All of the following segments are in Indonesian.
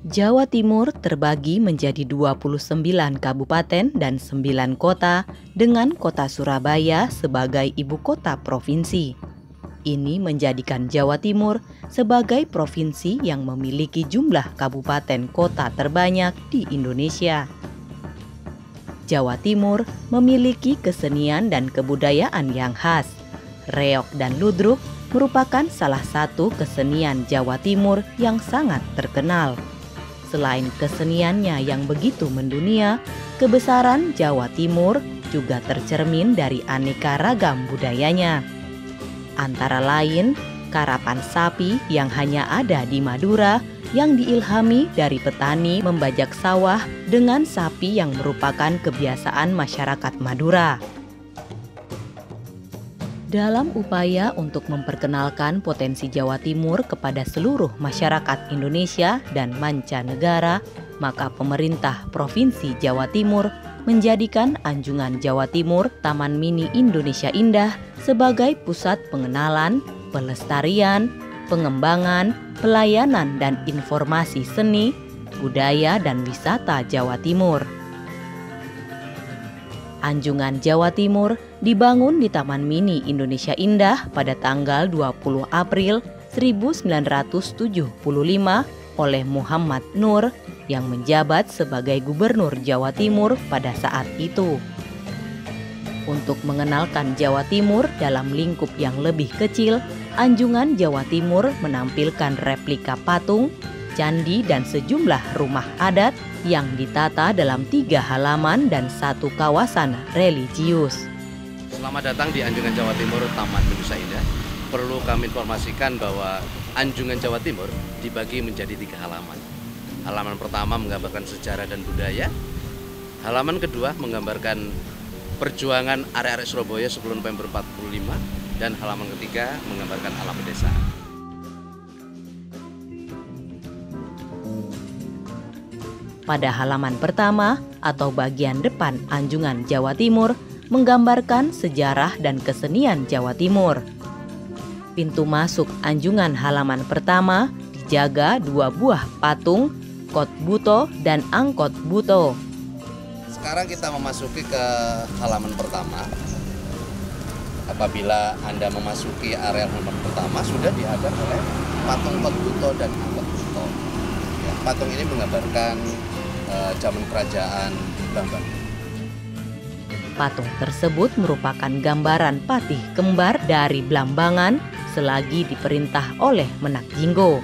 Jawa Timur terbagi menjadi 29 kabupaten dan 9 kota dengan kota Surabaya sebagai ibu kota provinsi. Ini menjadikan Jawa Timur sebagai provinsi yang memiliki jumlah kabupaten kota terbanyak di Indonesia. Jawa Timur memiliki kesenian dan kebudayaan yang khas. Reog dan ludruk merupakan salah satu kesenian Jawa Timur yang sangat terkenal. Selain keseniannya yang begitu mendunia, kebesaran Jawa Timur juga tercermin dari aneka ragam budayanya. Antara lain, karapan sapi yang hanya ada di Madura yang diilhami dari petani membajak sawah dengan sapi yang merupakan kebiasaan masyarakat Madura. Dalam upaya untuk memperkenalkan potensi Jawa Timur kepada seluruh masyarakat Indonesia dan mancanegara, maka pemerintah Provinsi Jawa Timur menjadikan Anjungan Jawa Timur Taman Mini Indonesia Indah sebagai pusat pengenalan, pelestarian, pengembangan, pelayanan dan informasi seni, budaya dan wisata Jawa Timur. Anjungan Jawa Timur dibangun di Taman Mini Indonesia Indah pada tanggal 20 April 1975 oleh Muhammad Nur yang menjabat sebagai Gubernur Jawa Timur pada saat itu. Untuk mengenalkan Jawa Timur dalam lingkup yang lebih kecil, Anjungan Jawa Timur menampilkan replika patung, candi dan sejumlah rumah adat yang ditata dalam 3 halaman dan 1 kawasan religius. Selamat datang di Anjungan Jawa Timur Taman Indonesia Indah. Perlu kami informasikan bahwa Anjungan Jawa Timur dibagi menjadi 3 halaman. Halaman pertama menggambarkan sejarah dan budaya. Halaman kedua menggambarkan perjuangan arek-arek Surabaya sebelum November 45. Dan halaman ketiga menggambarkan alam pedesaan. Pada halaman pertama atau bagian depan Anjungan Jawa Timur menggambarkan sejarah dan kesenian Jawa Timur. Pintu masuk Anjungan halaman pertama dijaga 2 buah patung, Kot Buto dan Angkot Buto. Sekarang kita memasuki ke halaman pertama. Apabila Anda memasuki area halaman pertama, sudah dihadap oleh patung Kot Buto dan Angkot Buto. Ya, patung ini menggambarkan zaman kerajaan Blambangan. Patung tersebut merupakan gambaran patih kembar dari Blambangan selagi diperintah oleh Menak Jinggo.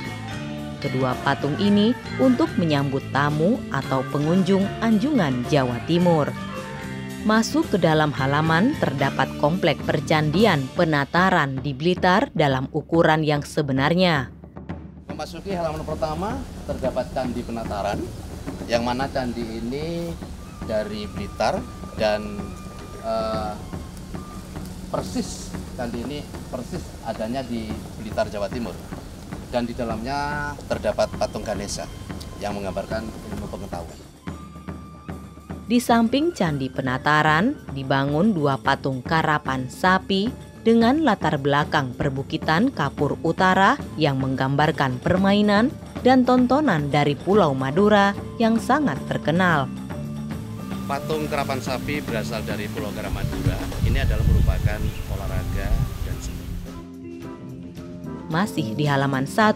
Kedua patung ini untuk menyambut tamu atau pengunjung Anjungan Jawa Timur. Masuk ke dalam halaman terdapat komplek percandian Penataran di Blitar dalam ukuran yang sebenarnya. Memasuki halaman pertama terdapat Candi Penataran, yang mana candi ini dari Blitar dan persis candi ini persis adanya di Blitar, Jawa Timur. Dan di dalamnya terdapat patung Ganesha yang menggambarkan ilmu pengetahuan. Di samping Candi Penataran dibangun 2 patung karapan sapi dengan latar belakang perbukitan Kapur Utara yang menggambarkan permainan dan tontonan dari Pulau Madura yang sangat terkenal. Patung karapan sapi berasal dari Pulau Madura. Ini adalah merupakan olahraga dan seni. Masih di halaman 1,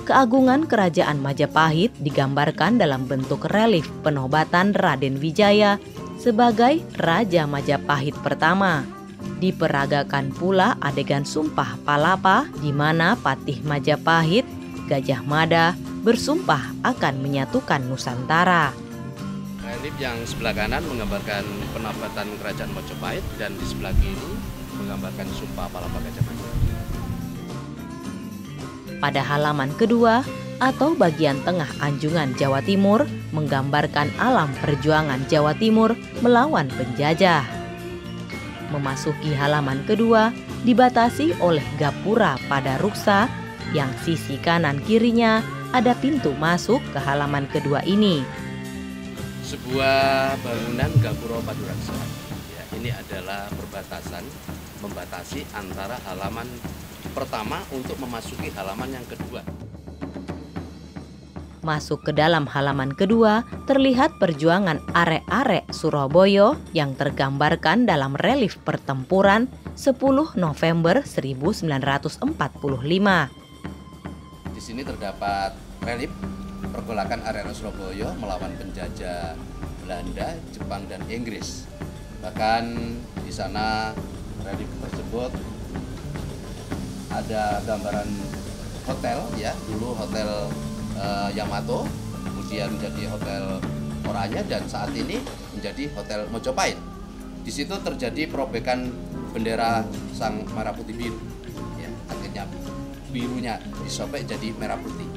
keagungan Kerajaan Majapahit digambarkan dalam bentuk relief penobatan Raden Wijaya sebagai Raja Majapahit pertama. Diperagakan pula adegan Sumpah Palapa di mana Patih Majapahit, Gajah Mada, bersumpah akan menyatukan Nusantara. Relief yang sebelah kanan menggambarkan penobatan Kerajaan Majapahit dan di sebelah kiri menggambarkan Sumpah Palapa Gajah Mada. Pada halaman kedua atau bagian tengah Anjungan Jawa Timur menggambarkan alam perjuangan Jawa Timur melawan penjajah. Memasuki halaman kedua dibatasi oleh gapura pada ruksa yang sisi kanan kirinya ada pintu masuk ke halaman kedua ini. Sebuah bangunan gapura paduraksa. Ya, ini adalah perbatasan membatasi antara halaman pertama untuk memasuki halaman yang kedua. Masuk ke dalam halaman kedua, terlihat perjuangan arek-arek Surabaya yang tergambarkan dalam relief pertempuran 10 November 1945. Di sini terdapat relief pergolakan arek-arek Surabaya melawan penjajah Belanda, Jepang, dan Inggris. Bahkan di sana relief tersebut ada gambaran hotel, ya, dulu hotel Yamato, kemudian menjadi hotel Oranye, dan saat ini menjadi hotel Mojopahit. Di situ terjadi perobekan bendera Sang Merah Putih Biru, ya, akhirnya birunya disobek jadi merah putih.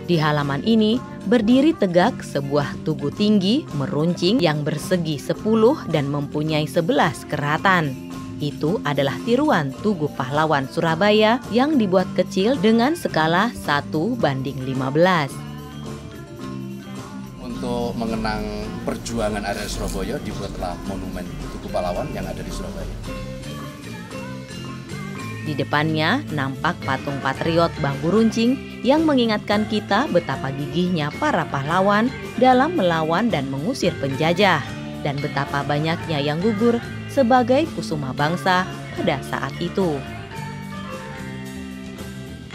Di halaman ini berdiri tegak sebuah tugu tinggi meruncing yang bersegi 10 dan mempunyai 11 keratan. Itu adalah tiruan Tugu Pahlawan Surabaya yang dibuat kecil dengan skala 1:15. Untuk mengenang perjuangan arek Surabaya dibuatlah monumen Tugu Pahlawan yang ada di Surabaya. Di depannya nampak patung patriot bambu runcing yang mengingatkan kita betapa gigihnya para pahlawan dalam melawan dan mengusir penjajah, dan betapa banyaknya yang gugur sebagai kusuma bangsa pada saat itu.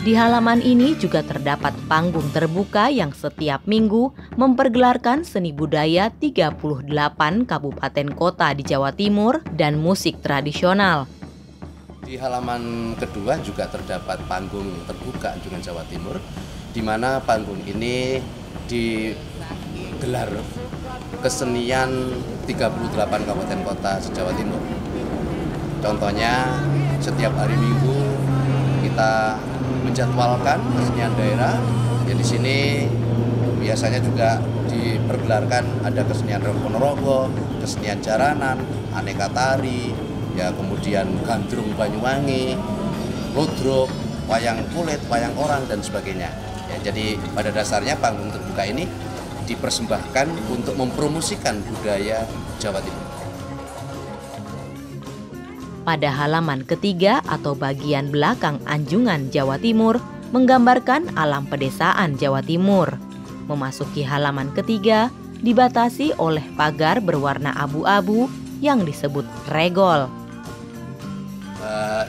Di halaman ini juga terdapat panggung terbuka yang setiap minggu mempergelarkan seni budaya 38 kabupaten kota di Jawa Timur dan musik tradisional. Di halaman kedua juga terdapat panggung terbuka Anjungan Jawa Timur, di mana panggung ini digelar kesenian 38 kabupaten kota se-Jawa Timur. Contohnya setiap hari Minggu kita menjadwalkan kesenian daerah. Ya, di sini biasanya juga dipergelarkan ada kesenian Ponorogo, kesenian jaranan, aneka tari, ya, kemudian gandrung Banyuwangi, ludruk, wayang kulit, wayang orang, dan sebagainya. Ya, jadi pada dasarnya panggung terbuka ini dipersembahkan untuk mempromosikan budaya Jawa Timur. Pada halaman ketiga atau bagian belakang Anjungan Jawa Timur menggambarkan alam pedesaan Jawa Timur. Memasuki halaman ketiga dibatasi oleh pagar berwarna abu-abu yang disebut regol.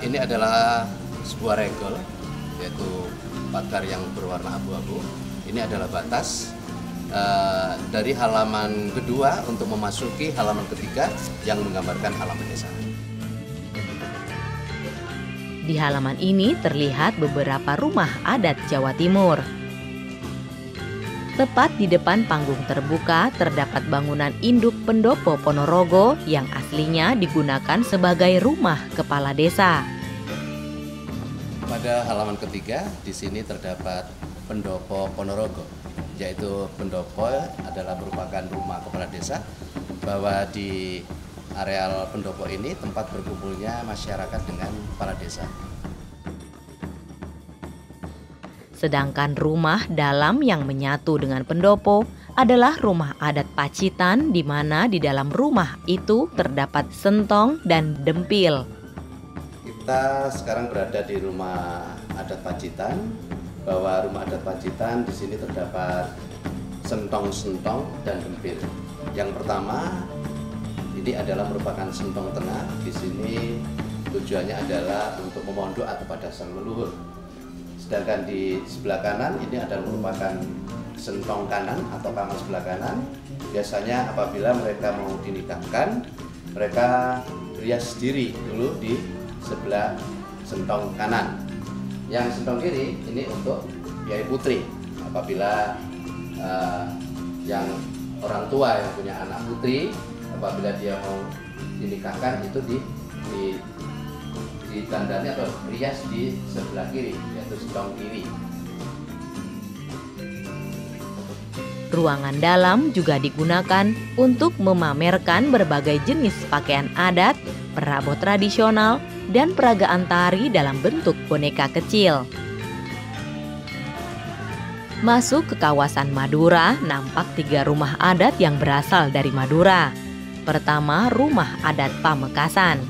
Ini adalah sebuah regol, yaitu pagar yang berwarna abu-abu. Ini adalah batas dari halaman kedua untuk memasuki halaman ketiga yang menggambarkan alam pedesaan. Di halaman ini terlihat beberapa rumah adat Jawa Timur. Tepat di depan panggung terbuka terdapat bangunan induk Pendopo Ponorogo yang aslinya digunakan sebagai rumah kepala desa. Pada halaman ketiga di sini terdapat Pendopo Ponorogo, yaitu pendopo adalah merupakan rumah kepala desa, bahwa di areal pendopo ini tempat berkumpulnya masyarakat dengan kepala desa. Sedangkan rumah dalam yang menyatu dengan pendopo adalah rumah adat Pacitan, di mana di dalam rumah itu terdapat sentong dan dempil. Kita sekarang berada di rumah adat Pacitan, bahwa rumah adat Pacitan di sini terdapat sentong-sentong dan dempil. Yang pertama ini adalah merupakan sentong tengah. Di sini tujuannya adalah untuk memohon doa kepada sang leluhur. Sedangkan di sebelah kanan ini adalah merupakan sentong kanan atau kamar sebelah kanan. Biasanya apabila mereka mau dinikahkan, mereka rias diri dulu di sebelah sentong kanan. Yang sentong kiri ini untuk biaya putri. Apabila yang orang tua yang punya anak putri, apabila dia mau dinikahkan, itu ditandanya atau rias di sebelah kiri, yaitu sentong kiri. Ruangan dalam juga digunakan untuk memamerkan berbagai jenis pakaian adat, perabot tradisional, dan peragaan tari dalam bentuk boneka kecil. Masuk ke kawasan Madura, nampak 3 rumah adat yang berasal dari Madura. Pertama, rumah adat Pamekasan.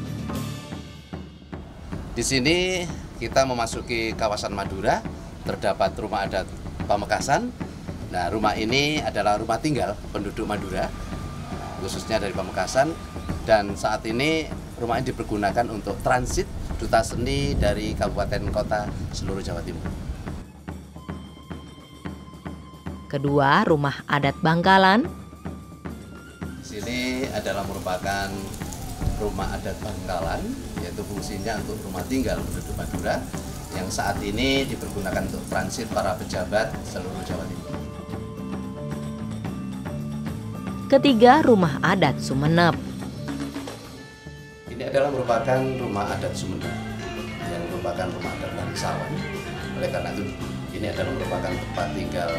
Di sini kita memasuki kawasan Madura, terdapat rumah adat Pamekasan. Nah, rumah ini adalah rumah tinggal penduduk Madura, khususnya dari Pamekasan. Dan saat ini rumah ini dipergunakan untuk transit duta seni dari kabupaten kota seluruh Jawa Timur. Kedua, rumah adat Bangkalan. Di sini adalah merupakan rumah adat Bangkalan, yaitu fungsinya untuk rumah tinggal penduduk Madura yang saat ini dipergunakan untuk transit para pejabat seluruh Jawa Timur. Ketiga, rumah adat Sumeneb. Ini adalah merupakan rumah adat Sumeneb yang merupakan rumah adat bangsawan. Oleh karena itu, ini adalah merupakan tempat tinggal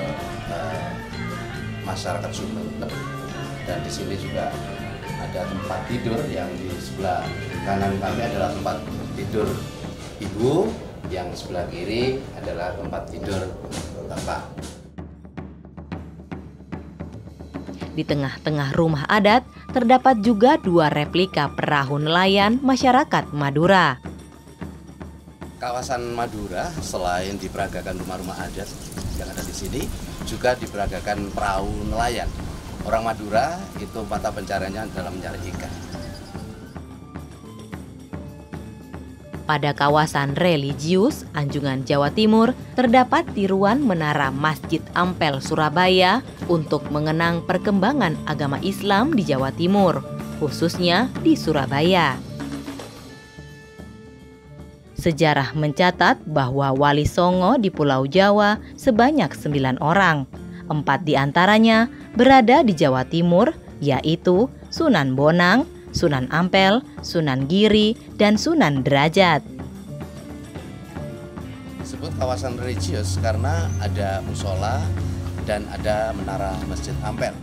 masyarakat Sumeneb. Dan di sini juga ada tempat tidur yang di sebelah kanan kami adalah tempat tidur ibu, yang sebelah kiri adalah tempat tidur bapak. Di tengah-tengah rumah adat terdapat juga 2 replika perahu nelayan masyarakat Madura. Kawasan Madura selain diperagakan rumah-rumah adat yang ada di sini, juga diperagakan perahu nelayan. Orang Madura itu mata pencariannya adalah mencari ikan. Pada kawasan religius Anjungan Jawa Timur terdapat tiruan menara Masjid Ampel Surabaya untuk mengenang perkembangan agama Islam di Jawa Timur, khususnya di Surabaya. Sejarah mencatat bahwa Wali Songo di Pulau Jawa sebanyak 9 orang. 4 diantaranya berada di Jawa Timur, yaitu Sunan Bonang, Sunan Ampel, Sunan Giri, dan Sunan Derajat. Disebut kawasan religius karena ada musola dan ada menara Masjid Ampel.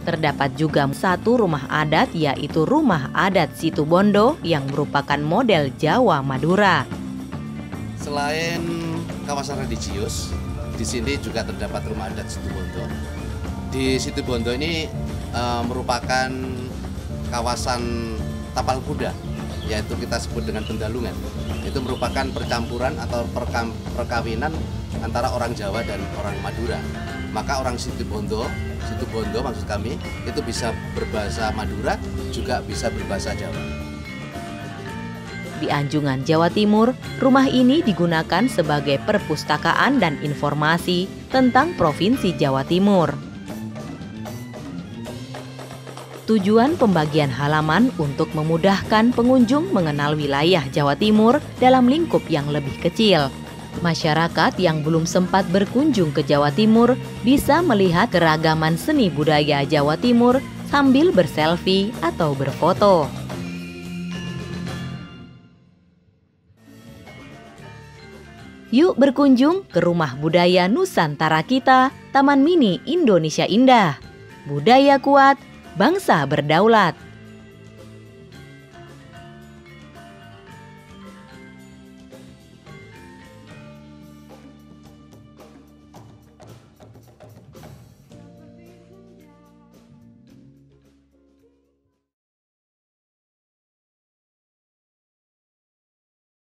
Terdapat juga 1 rumah adat, yaitu Rumah Adat Situbondo yang merupakan model Jawa Madura. Selain kawasan religius, di sini juga terdapat rumah adat Situbondo. Di Situbondo ini merupakan kawasan tapal kuda, yaitu kita sebut dengan Pendalungan. Itu merupakan percampuran atau perkawinan antara orang Jawa dan orang Madura. Maka orang Situbondo maksud kami, itu bisa berbahasa Madura, juga bisa berbahasa Jawa. Di Anjungan Jawa Timur, rumah ini digunakan sebagai perpustakaan dan informasi tentang Provinsi Jawa Timur. Tujuan pembagian halaman untuk memudahkan pengunjung mengenal wilayah Jawa Timur dalam lingkup yang lebih kecil. Masyarakat yang belum sempat berkunjung ke Jawa Timur bisa melihat keragaman seni budaya Jawa Timur sambil berselfie atau berfoto. Yuk berkunjung ke Rumah Budaya Nusantara kita, Taman Mini Indonesia Indah. Budaya kuat, bangsa berdaulat.